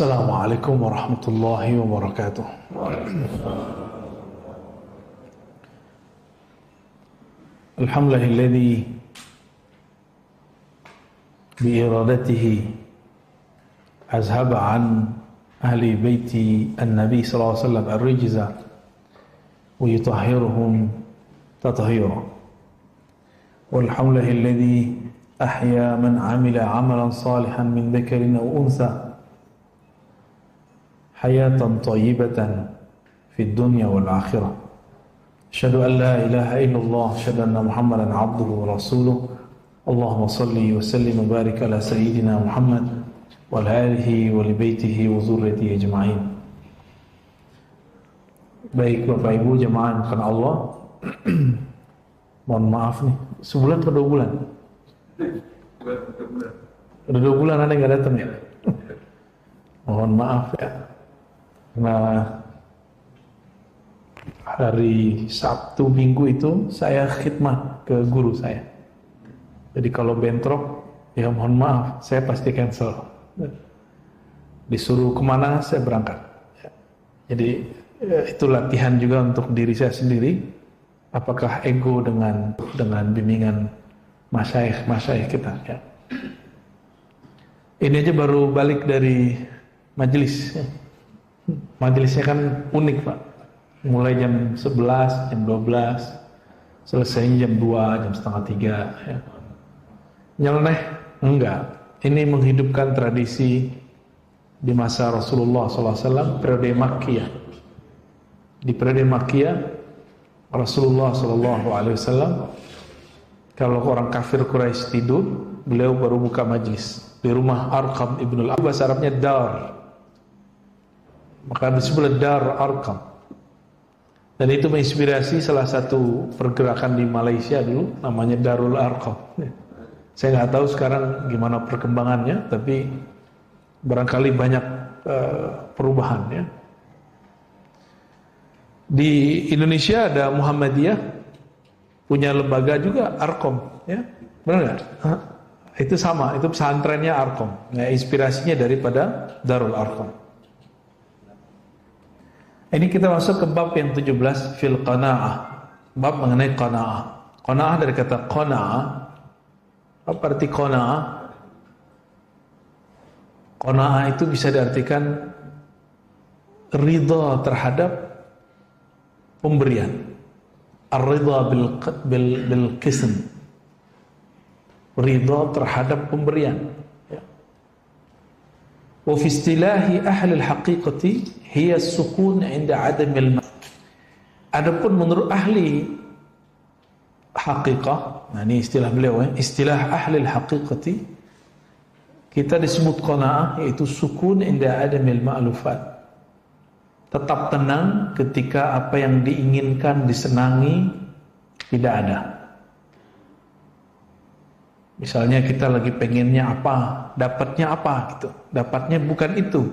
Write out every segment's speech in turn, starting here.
Assalamualaikum warahmatullahi wabarakatuh. Alhamdulillahilladzi biiradatihi azhaba an ahli baiti an-nabi sallallahu alaihi wasallam ar-rijza wa yutahhiruhum tathhira. Walhamdulillahilladzi ahya man amila amalan salihan min dzakarin aw untha hayatan thayyibatan fid dunya wal akhirah. Asyhadu an la ilaha illallah, asyhadu anna Muhammadan abduhu wa rasuluh. Allahumma salli wa sallim wa barik ala sayyidina Muhammad wa ala alihi wa li baitihi wa dzurriyyatihi ajma'in. Baik Bapak Ibu jemaah karena Allah. Mohon maaf nih, sebulan atau 2 bulan? Udah 2 bulan ada yang gak datang ya? Mohon maaf ya. Karena hari Sabtu Minggu itu saya khidmat ke guru saya. Jadi kalau bentrok, ya mohon maaf, saya pasti cancel. Disuruh kemana, saya berangkat. Jadi itu latihan juga untuk diri saya sendiri. Apakah ego dengan bimbingan masyayikh kita ya. Ini aja baru balik dari majelis. Majelisnya kan unik Pak. Mulai jam 11, jam 12, selesainya jam 2, jam setengah 3 ya. Nyeleneh? Enggak. Ini menghidupkan tradisi di masa Rasulullah SAW, periode Makkiyah. Di periode Makkiyah, Rasulullah SAW, kalau orang kafir Quraisy tidur, beliau baru buka majlis di rumah Arqam ibnul Abu, bahasa Arabnya dar. Maka disebut Dar Arqam. Dan itu menginspirasi salah satu pergerakan di Malaysia dulu, namanya Darul Arqam. Saya nggak tahu sekarang gimana perkembangannya, tapi barangkali banyak perubahan ya. Di Indonesia ada Muhammadiyah, punya lembaga juga Arqam, ya, benar nggak? Itu sama, itu pesantrennya Arqam. Nah, inspirasinya daripada Darul Arqam. Ini kita masuk ke bab yang 17, fil qanaah. Bab mengenai qanaah. Qanaah dari kata qanaah. Apa arti qanaah? Qanaah itu bisa diartikan ridha terhadap pemberian. Ar-ridha bil qism. Ridha terhadap pemberian. Wa fi istilahi ahli al-haqiqati hiya as-sukun 'inda 'adami al-ma'. Adapun menurut ahli haqiqah, nah ini istilah beliau ya, istilah ahli al-haqiqati, kita disebut qanaah yaitu sukun 'inda 'adami al-ma'lufat. Tetap tenang ketika apa yang diinginkan, disenangi tidak ada. Misalnya kita lagi pengennya apa, dapatnya apa gitu. Dapatnya bukan itu.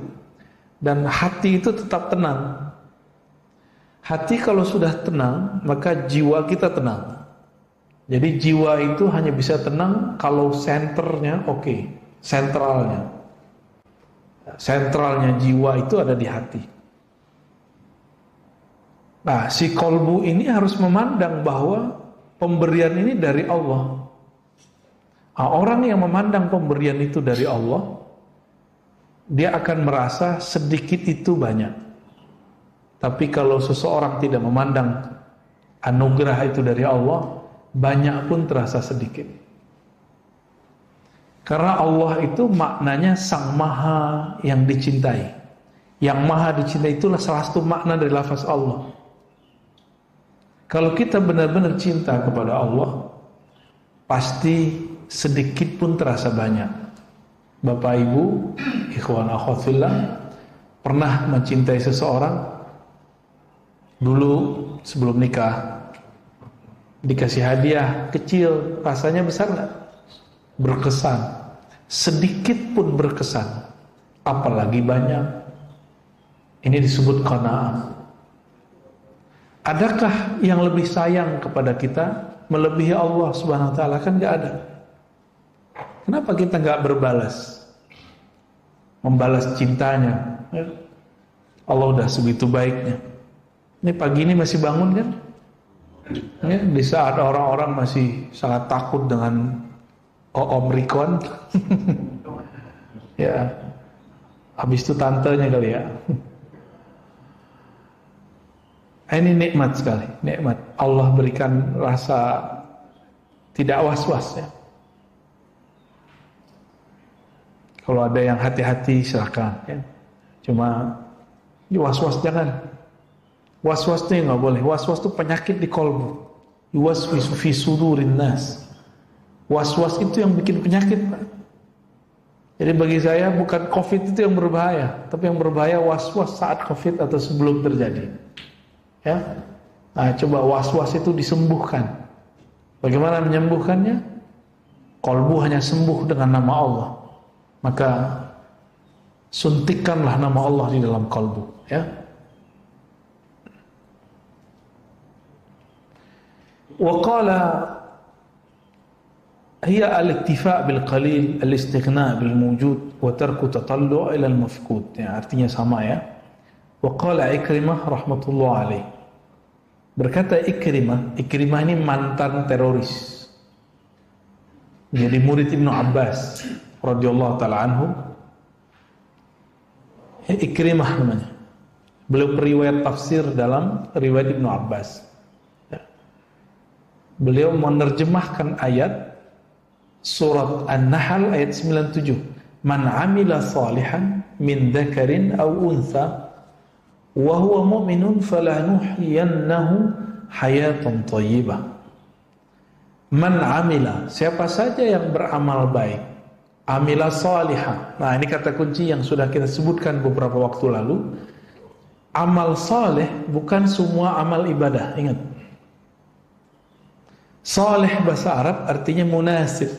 Dan hati itu tetap tenang. Hati kalau sudah tenang, maka jiwa kita tenang. Jadi jiwa itu hanya bisa tenang kalau senternya oke, sentralnya. Sentralnya jiwa itu ada di hati. Nah, si kolbu ini harus memandang bahwa pemberian ini dari Allah. Nah, orang yang memandang pemberian itu dari Allah, dia akan merasa sedikit itu banyak. Tapi kalau seseorang tidak memandang anugerah itu dari Allah, banyak pun terasa sedikit. Karena Allah itu maknanya Sang Maha yang dicintai. Yang Maha dicintai itulah salah satu makna dari lafaz Allah. Kalau kita benar-benar cinta kepada Allah, pasti sedikit pun terasa banyak. Bapak Ibu, ikhwan akhwat fillah, pernah mencintai seseorang dulu sebelum nikah, dikasih hadiah kecil, rasanya besar nggak? Berkesan. Sedikit pun berkesan, apalagi banyak. Ini disebut qanaah. Adakah yang lebih sayang kepada kita melebihi Allah Subhanahu wa taala? Kan nggak ada. Kenapa kita nggak berbalas? membalas cintanya. Ya. Allah udah segitu baiknya. Ini pagi ini masih bangun kan? Ya, di saat orang-orang masih sangat takut dengan Omikron. Ya, habis itu tantenya kali ya. Ini nikmat sekali, nikmat. Allah berikan rasa tidak was-was ya. Kalau ada yang hati-hati silakan ya. Cuma was-was jangan. Was-was itu nggak boleh. Was-was itu penyakit di kolbu. Yuwaswisu fi sudurin nas. Was-was itu yang bikin penyakit, Pak. Jadi bagi saya bukan COVID itu yang berbahaya, tapi yang berbahaya was-was saat COVID atau sebelum terjadi. Ya, nah, coba was-was itu disembuhkan. Bagaimana menyembuhkannya? Kolbu hanya sembuh dengan nama Allah. Maka suntikkanlah nama Allah di dalam kolbu. Ya. Wa qala hiya al-iktifa' bil qalil, al-istighna' bil mawjud wa tarku tatallu' ila al-mafqud. Ya, artinya sama ya. Wa qala Ikrimah rahmatullah alaih. Berkata Ikrimah ini mantan teroris. Jadi murid Ibnu Abbas radhiyallahu taala anhu. Ikrimah namanya. Beliau periwayat tafsir dalam riwayat Ibnu Abbas. Ya. Beliau menerjemahkan ayat surat An-Nahl ayat 97. Man 'amila salihan min dzakarin aw untha wa huwa mu'minun falanuhyiyannahu hayatan thayyibah. Man 'amila, siapa saja yang beramal baik, amila salihah. Nah, ini kata kunci yang sudah kita sebutkan beberapa waktu lalu. Amal saleh bukan semua amal ibadah, ingat. Saleh bahasa Arab artinya munasib,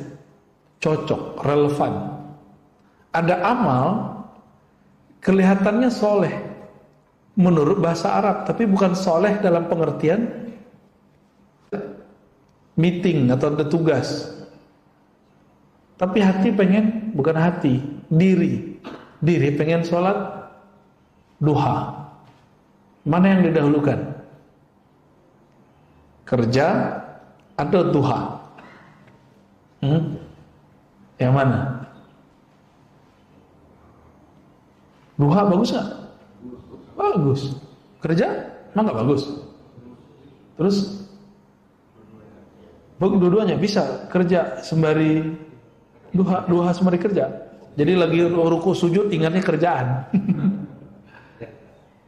cocok, relevan. Ada amal kelihatannya soleh menurut bahasa Arab, tapi bukan soleh dalam pengertian meeting atau ada tugas. Tapi hati pengen, bukan hati, diri pengen sholat duha. Mana yang didahulukan? Kerja atau duha? Yang mana? Duha bagus gak? Bagus. Kerja? Emang gak bagus? Terus? Dua-duanya bisa kerja sembari duha sembari kerja. Jadi lagi ruku sujud ingatnya kerjaan.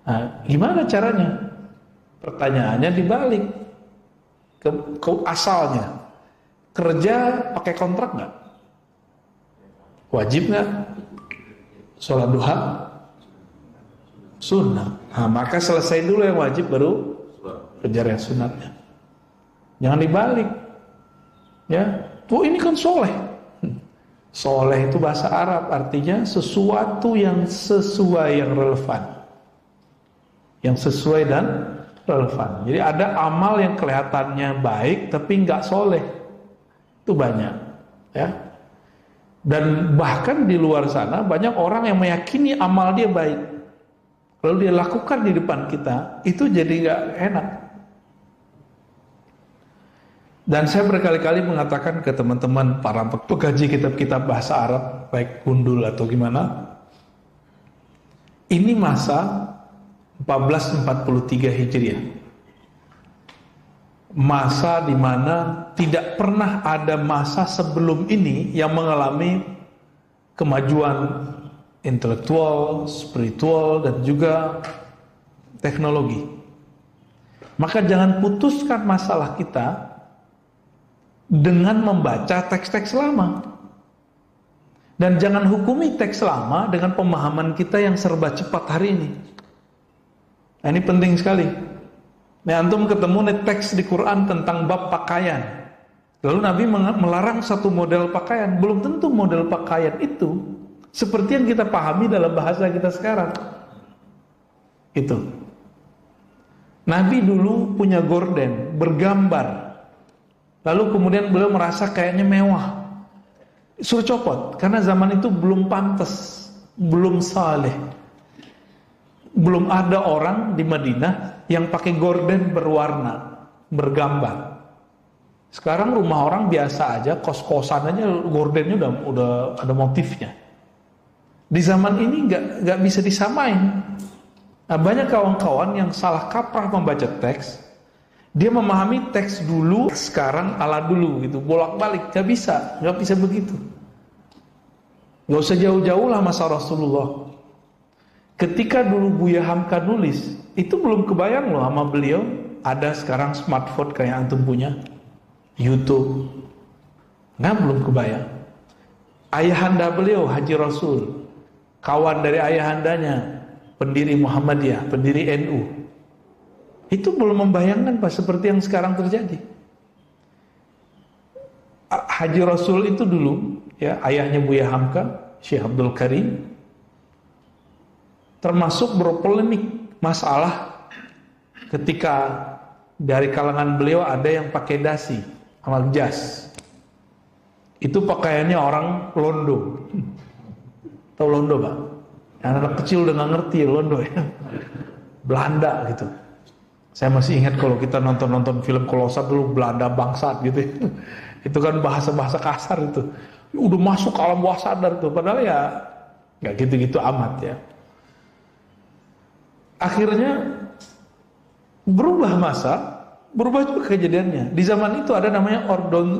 Nah, gimana caranya? Pertanyaannya dibalik ke asalnya. Kerja pakai kontrak nggak? Wajib nggak? Sholat duha sunnah. Nah, maka selesai dulu yang wajib baru kejar yang sunatnya. Jangan dibalik. Ya, tuh ini kan soleh. Soleh itu bahasa Arab artinya sesuatu yang sesuai, yang relevan, yang sesuai dan relevan. Jadi ada amal yang kelihatannya baik tapi nggak soleh, itu banyak, ya. Dan bahkan di luar sana banyak orang yang meyakini amal dia baik, lalu dia lakukan di depan kita, itu jadi nggak enak. Dan saya berkali-kali mengatakan ke teman-teman para pengkaji kitab-kitab bahasa Arab, baik gundul atau gimana, ini masa 1443 Hijriah, masa di mana tidak pernah ada masa sebelum ini yang mengalami kemajuan intelektual, spiritual, dan juga teknologi. Maka jangan putuskan masalah kita dengan membaca teks-teks lama. Dan jangan hukumi teks lama dengan pemahaman kita yang serba cepat hari ini. Nah, ini penting sekali. Nih, antum ketemu nih teks di Quran tentang bab pakaian. Lalu Nabi melarang satu model pakaian. Belum tentu model pakaian itu seperti yang kita pahami dalam bahasa kita sekarang. Itu. Nabi dulu punya gorden, bergambar. Lalu kemudian beliau merasa kayaknya mewah. Suruh copot, karena zaman itu belum pantas belum saleh. Belum ada orang di Madinah yang pakai gorden berwarna, bergambar. Sekarang rumah orang biasa aja, kos-kosan aja gordennya udah ada motifnya. Di zaman ini nggak bisa disamain. Nah, banyak kawan-kawan yang salah kaprah membaca teks. Dia memahami teks dulu, sekarang ala dulu gitu, bolak-balik. Nggak bisa begitu. Nggak usah jauh-jauh lah masa Rasulullah. Ketika dulu Buya Hamka nulis, itu belum kebayang loh sama beliau ada sekarang smartphone kayak antum punya, YouTube. Belum kebayang. Ayahanda beliau Haji Rasul, kawan dari ayahandanya, pendiri Muhammadiyah, pendiri NU. Itu belum membayangkan pas seperti yang sekarang terjadi. Haji Rasul itu dulu, ya, ayahnya Buya Hamka, Syekh Abdul Karim, termasuk berpolemik masalah ketika dari kalangan beliau ada yang pakai dasi, amal jas. Itu pakaiannya orang Londo. Tahu Londo, Pak? Anak kecil udah nggak ngerti Londo ya. Belanda gitu. Saya masih ingat kalau kita nonton film Kolosat dulu, Belanda bangsat gitu. Itu kan bahasa-bahasa kasar itu. Udah masuk ke alam bawah sadar tuh. Padahal ya nggak gitu-gitu amat ya. Akhirnya berubah masa, berubah juga kejadiannya. Di zaman itu ada namanya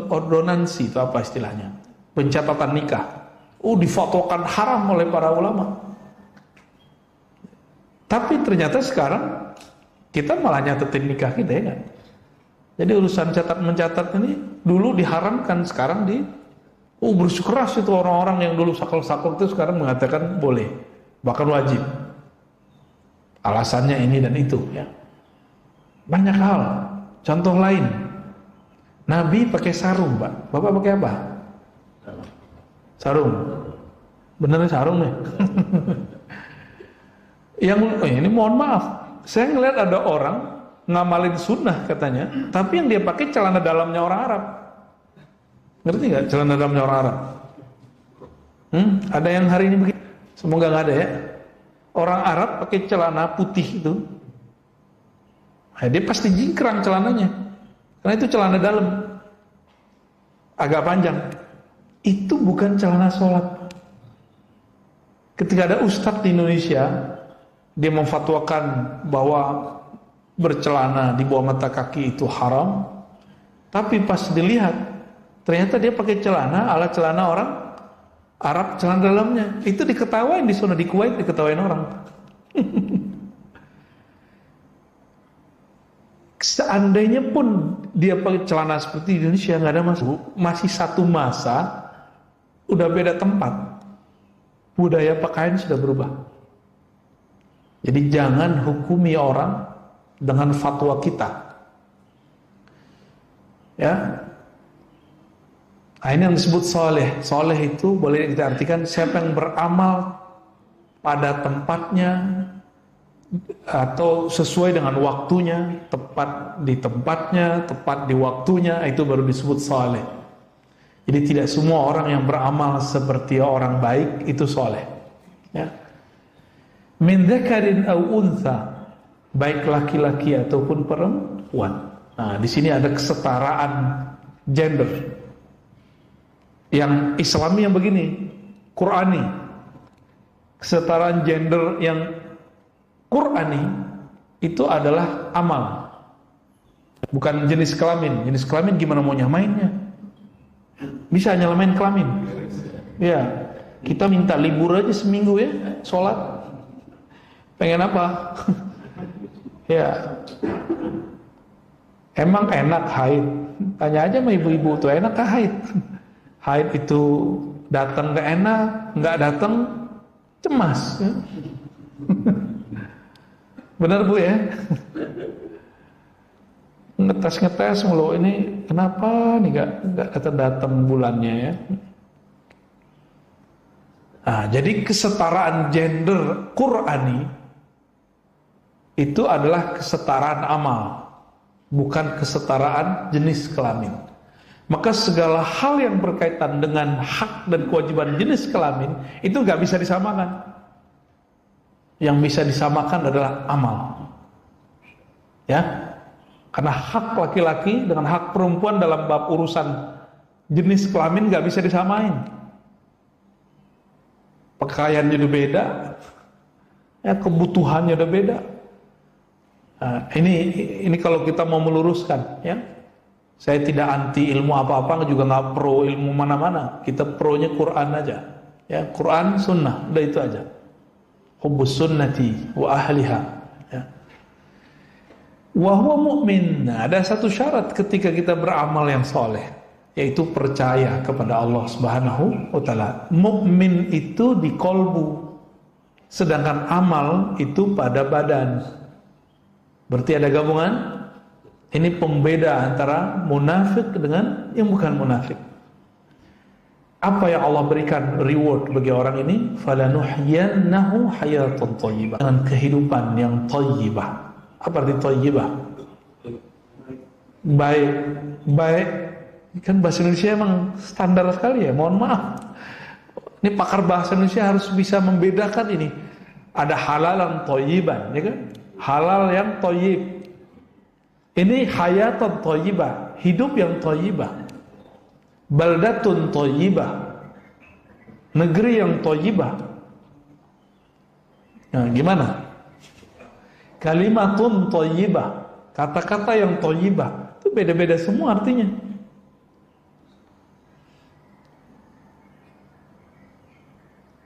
ordonansi, itu apa istilahnya? Pencatatan nikah. Difatwakan haram oleh para ulama. Tapi ternyata sekarang kita malah nyatetin nikah kita, ya kan? Jadi urusan mencatat ini dulu diharamkan, sekarang bersikeras itu orang-orang yang dulu sakal-sakal itu sekarang mengatakan boleh, bahkan wajib. Alasannya ini dan itu, ya. Banyak hal. Contoh lain, Nabi pakai sarung, Pak. Bapak pakai apa? Sarung. Bener sarung nih. Ini mohon maaf, saya ngeliat ada orang ngamalin sunnah katanya, tapi yang dia pakai celana dalamnya orang Arab. Ngerti nggak celana dalamnya orang Arab? Ada yang hari ini begitu? Semoga nggak ada ya. Orang Arab pakai celana putih itu, dia pasti jingkrang celananya, karena itu celana dalam, agak panjang. Itu bukan celana sholat. Ketika ada ustadz di Indonesia, dia memfatwakan bahwa bercelana di bawah mata kaki itu haram, tapi pas dilihat, ternyata dia pakai celana ala celana orang Arab, celana dalamnya. Itu diketawain di sana, di Kuwait diketawain orang. Seandainya pun dia pakai celana seperti di Indonesia, nggak ada masalah. Masih satu masa, udah beda tempat, budaya pakaian sudah berubah. Jadi jangan hukumi orang dengan fatwa kita, ya. Nah, ini yang disebut soleh. Soleh itu boleh kita artikan siapa yang beramal pada tempatnya atau sesuai dengan waktunya, tepat di tempatnya, tepat di waktunya, itu baru disebut soleh. Jadi tidak semua orang yang beramal seperti orang baik itu soleh, ya. Min dzakarin aw untha, baik laki-laki ataupun perempuan. Nah, di sini ada kesetaraan gender. Yang Islami yang begini, Qurani. Kesetaraan gender yang Qurani itu adalah amal, bukan jenis kelamin. Jenis kelamin gimana mau nyamainnya? Bisa nyamain kelamin. Ya, kita minta libur aja seminggu ya, sholat. Pengen apa? Ya, emang enak haid? Tanya aja sama ibu-ibu tuh, enak kah haid? Haid itu datang gak enak, nggak datang cemas. Benar Bu ya? Ngetes mulu, ini kenapa nih nggak datang bulannya ya? Nah, jadi kesetaraan gender Qurani itu adalah kesetaraan amal, bukan kesetaraan jenis kelamin. Maka segala hal yang berkaitan dengan hak dan kewajiban jenis kelamin itu nggak bisa disamakan. Yang bisa disamakan adalah amal. Ya, karena hak laki-laki dengan hak perempuan dalam bab urusan jenis kelamin nggak bisa disamain. Pakaiannya udah beda, ya, kebutuhannya udah beda. Nah, ini kalau kita mau meluruskan, ya. Saya tidak anti ilmu apa-apa, juga nggak pro ilmu mana-mana. Kita pronya Quran aja. Ya, Quran, sunnah, udah itu aja. Hubbus sunnati wa ahliha. Ya. Wa huwa mu'min. Nah, ada satu syarat ketika kita beramal yang soleh, yaitu percaya kepada Allah Subhanahu wa Ta'ala. Mukmin itu di kolbu, sedangkan amal itu pada badan. Berarti ada gabungan. Ini pembeda antara munafik dengan yang bukan munafik. Apa yang Allah berikan reward bagi orang ini? Falanuhyiyannahu hayatan thayyibah, dengan kehidupan yang thayyibah. Apa arti thayyibah? Baik. Kan bahasa Indonesia emang standar sekali ya. Mohon maaf. Ini pakar bahasa Indonesia harus bisa membedakan ini. Ada halalan thayyiban, ya kan? Halal yang thayyib. Ini hayatan thayyibah, hidup yang thayyibah. Baldatun thayyibah, negeri yang thayyibah. Nah, gimana? Kalimatun thayyibah, kata-kata yang thayyibah. Itu beda-beda semua artinya.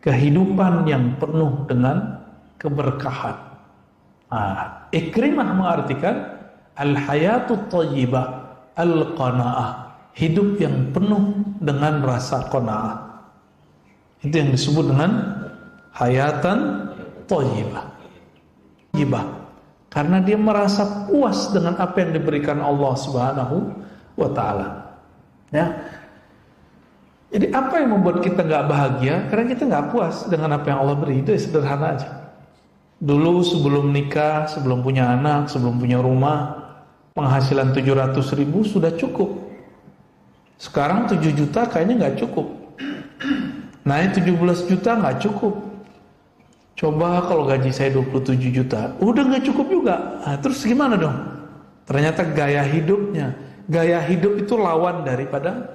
Kehidupan yang penuh dengan keberkahan. Nah, Ikrimah mengartikan al-hayatut thayyibah al-qanaah, hidup yang penuh dengan rasa qanaah. Itu yang disebut dengan hayatan thayyibah. Karena dia merasa puas dengan apa yang diberikan Allah Subhanahu wa Ta'ala. Ya. Jadi apa yang membuat kita nggak bahagia? Karena kita nggak puas dengan apa yang Allah beri. Itu sederhana aja. Dulu sebelum nikah, sebelum punya anak, sebelum punya rumah, penghasilan 700.000 sudah cukup. Sekarang 7 juta kayaknya nggak cukup. Naik 17 juta nggak cukup. Coba kalau gaji saya 27 juta, udah nggak cukup juga. Nah, terus gimana dong? Ternyata gaya hidupnya. Gaya hidup itu lawan daripada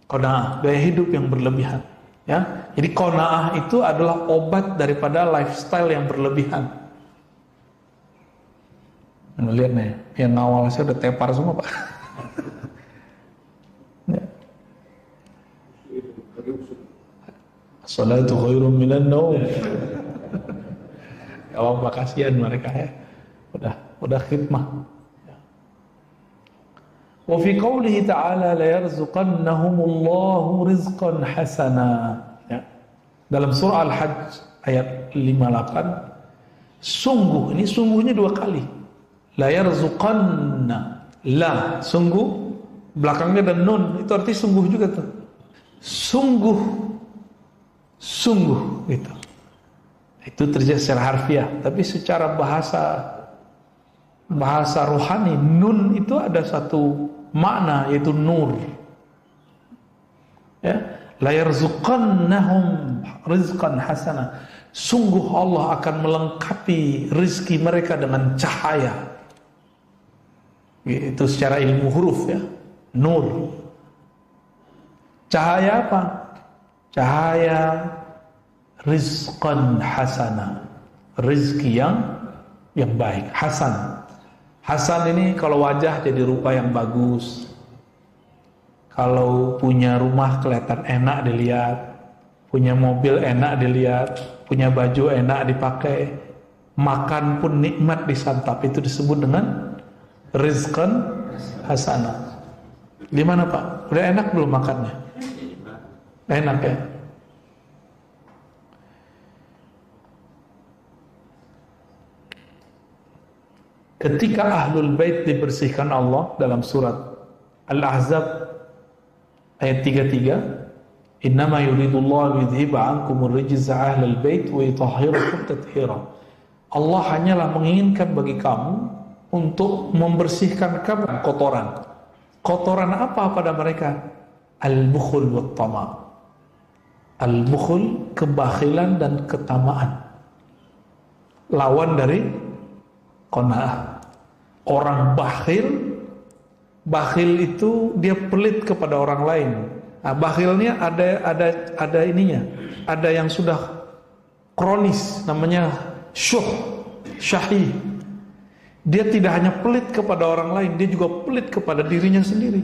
qanaah, gaya hidup yang berlebihan. Ya, jadi qanaah itu adalah obat daripada lifestyle yang berlebihan. Lihat nih, yang ngawal saya udah tepar semua, Pak. Ya. Salatu khairum minan naum. Ya Allah, kasihan mereka ya. Udah khidmah. Wa fi qoulihi ta'ala la yarzuqannahumullahu rizqan hasana. Ya. Dalam surah Al-Hajj ayat 58, sungguh, ini sungguhnya 2 kali. La yarzuqanna, la sungguh, belakangnya ada nun, itu arti sungguh juga tuh. Sungguh gitu. Itu terjadi secara harfiah, tapi secara bahasa rohani, nun itu ada satu makna, yaitu nur. Ya, la yarzuqannahum rizqan hasana. Sungguh Allah akan melengkapi rizki mereka dengan cahaya. Itu secara ilmu huruf ya, nur. Cahaya apa? Cahaya rizqan hasana, rizki yang baik. Hasan ini kalau wajah jadi rupa yang bagus, kalau punya rumah kelihatan enak dilihat, punya mobil enak dilihat, punya baju enak dipakai, makan pun nikmat disantap, itu disebut dengan rizqan hasanah. Gimana Pak? Udah enak belum makannya? Enak ya? Ketika Ahlul Bait dibersihkan Allah dalam surat Al-Ahzab ayat 33, innama yuridullahu yudhiba ankumur rijza ahlal bait wa yutahhirakum tathira. Allah hanyalah menginginkan bagi kamu untuk membersihkan kamu kotoran. Kotoran apa pada mereka? Al-bukhul wa tama. Al-bukhul, kebakhilan dan ketamaan. Lawan dari qanaah. Orang bakhil itu dia pelit kepada orang lain. Nah, bakhilnya ada ininya. Ada yang sudah kronis, namanya syahih. Dia tidak hanya pelit kepada orang lain, dia juga pelit kepada dirinya sendiri.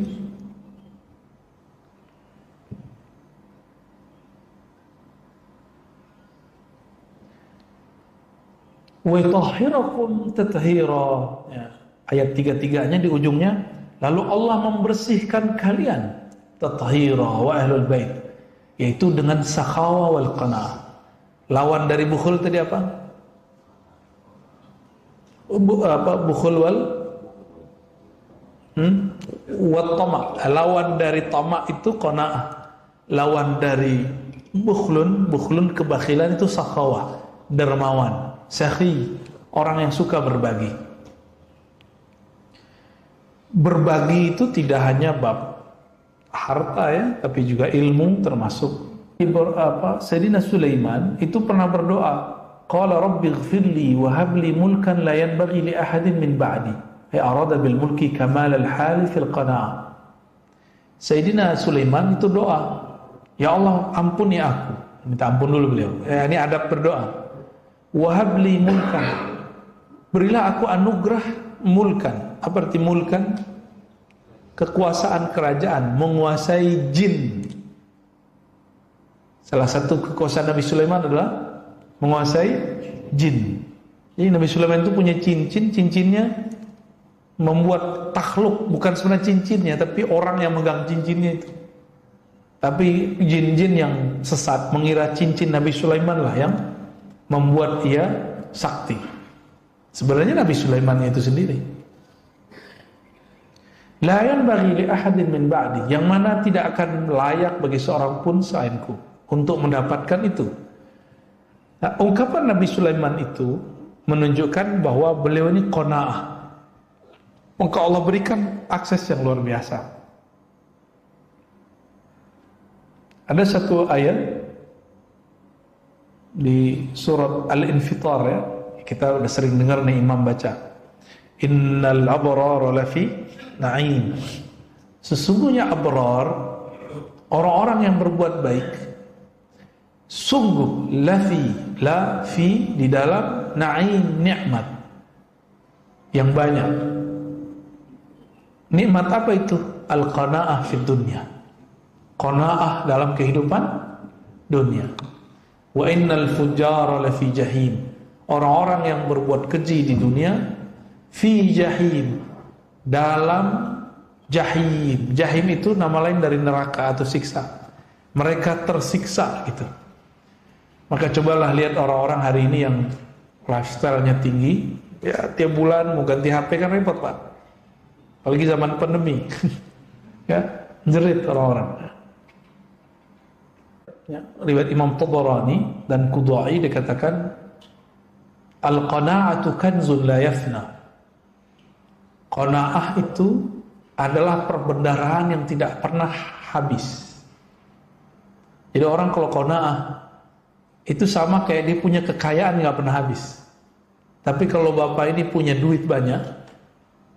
Wa tahhirakum tathira. Ya, ayat 3-3-nya di ujungnya, lalu Allah membersihkan kalian, tathira wa ahlul bait, yaitu dengan sakhawa wal qanaah. Lawan dari bukhul tadi apa? Bukhul wal tama. Lawan dari tama itu qanaah. Lawan dari bukhlun kebakhilan itu sakhawa, dermawan, sakhi, orang yang suka berbagi. Berbagi itu tidak hanya bab harta ya, tapi juga ilmu termasuk. Sayyidina Sulaiman itu pernah berdoa, qala rabbi ighfirli wa habli mulkan la yanbaghi li ahadin min ba'di. Ay arada bil mulki kamal al hal fil qanaah. Sayyidina Sulaiman itu doa, ya Allah ampuni aku. Minta ampun dulu beliau. Ini adab berdoa. Wa habli mulkan. Berilah aku anugerah mulkan. Apa arti mulkan? Kekuasaan kerajaan, menguasai jin. Salah satu kekuasaan Nabi Sulaiman adalah menguasai jin. Jadi Nabi Sulaiman itu punya cincinnya membuat takhluk, bukan sebenarnya cincinnya, tapi orang yang megang cincinnya itu. Tapi jin-jin yang sesat mengira cincin Nabi Sulaiman lah yang membuat ia sakti. Sebenarnya Nabi Sulaiman itu sendiri. La yanbaghi li ahadin min ba'di, yang mana tidak akan layak bagi seorang pun selainku untuk mendapatkan itu. Nah, ungkapan Nabi Sulaiman itu menunjukkan bahwa beliau ini qanaah. Maka Allah berikan akses yang luar biasa. Ada satu ayat di surat Al-Infitar ya, kita udah sering dengar nih imam baca. Innal abrara lafi na'im. Sesungguhnya abrar, orang-orang yang berbuat baik, sungguh lafi di dalam na'im, nikmat yang banyak. Nikmat apa itu? Al-qanaah fid dunya. Qanaah dalam kehidupan dunia. Wa innal fujjara lafi jahim. Orang-orang yang berbuat keji di dunia fi jahim, dalam jahim. Jahim itu nama lain dari neraka atau siksa. Mereka tersiksa gitu. Maka cobalah lihat orang-orang hari ini yang lifestyle-nya tinggi, ya tiap bulan mau ganti HP kan repot Pak. Apalagi zaman pandemi. Ya, jerit orang-orang. Ya, riwayat Imam Tabarani dan Qudai dikatakan al-qana'atu kanzun la yafna. Qanaah itu adalah perbendaharaan yang tidak pernah habis. Jadi orang kalau qanaah itu sama kayak dia punya kekayaan nggak pernah habis. Tapi kalau bapak ini punya duit banyak,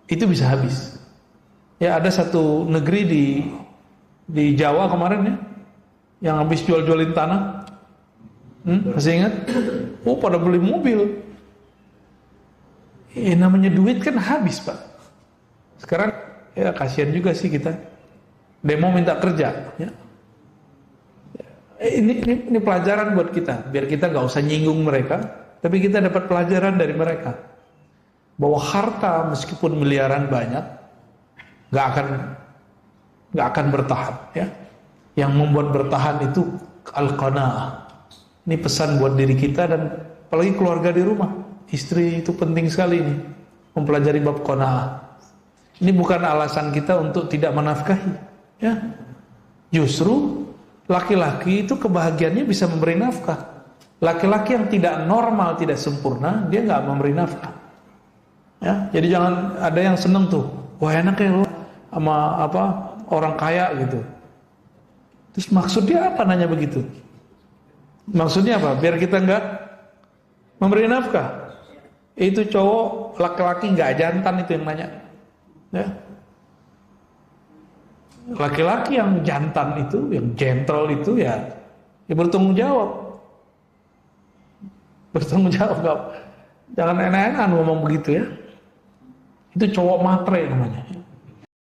itu bisa habis. Ya ada satu negeri di Jawa kemarin ya, yang habis jual-jualin tanah. Masih ingat? Oh pada beli mobil. Namanya duit kan habis Pak. Sekarang ya kasihan juga sih kita. Demo minta kerja. Ya. Ini pelajaran buat kita, biar kita nggak usah nyinggung mereka, tapi kita dapat pelajaran dari mereka bahwa harta meskipun miliaran banyak nggak akan bertahan. Ya. Yang membuat bertahan itu al-qanaah. Ini pesan buat diri kita dan apalagi keluarga di rumah. Istri itu penting sekali ini mempelajari bab qanaah. Ini bukan alasan kita untuk tidak menafkahi. Ya. Justru laki-laki itu kebahagiaannya bisa memberi nafkah. Laki-laki yang tidak normal, tidak sempurna, dia nggak memberi nafkah. Ya, jadi jangan ada yang seneng tuh. Wah enak ya lo sama apa orang kaya gitu. Terus maksudnya apa nanya begitu? Maksudnya apa? Biar kita nggak memberi nafkah. Itu cowok laki-laki nggak jantan itu yang nanya. Ya. Laki-laki yang jantan itu, yang gentle itu ya bertanggung jawab. Bertanggung jawab, jangan enak-enakan ngomong begitu ya. Itu cowok matre namanya.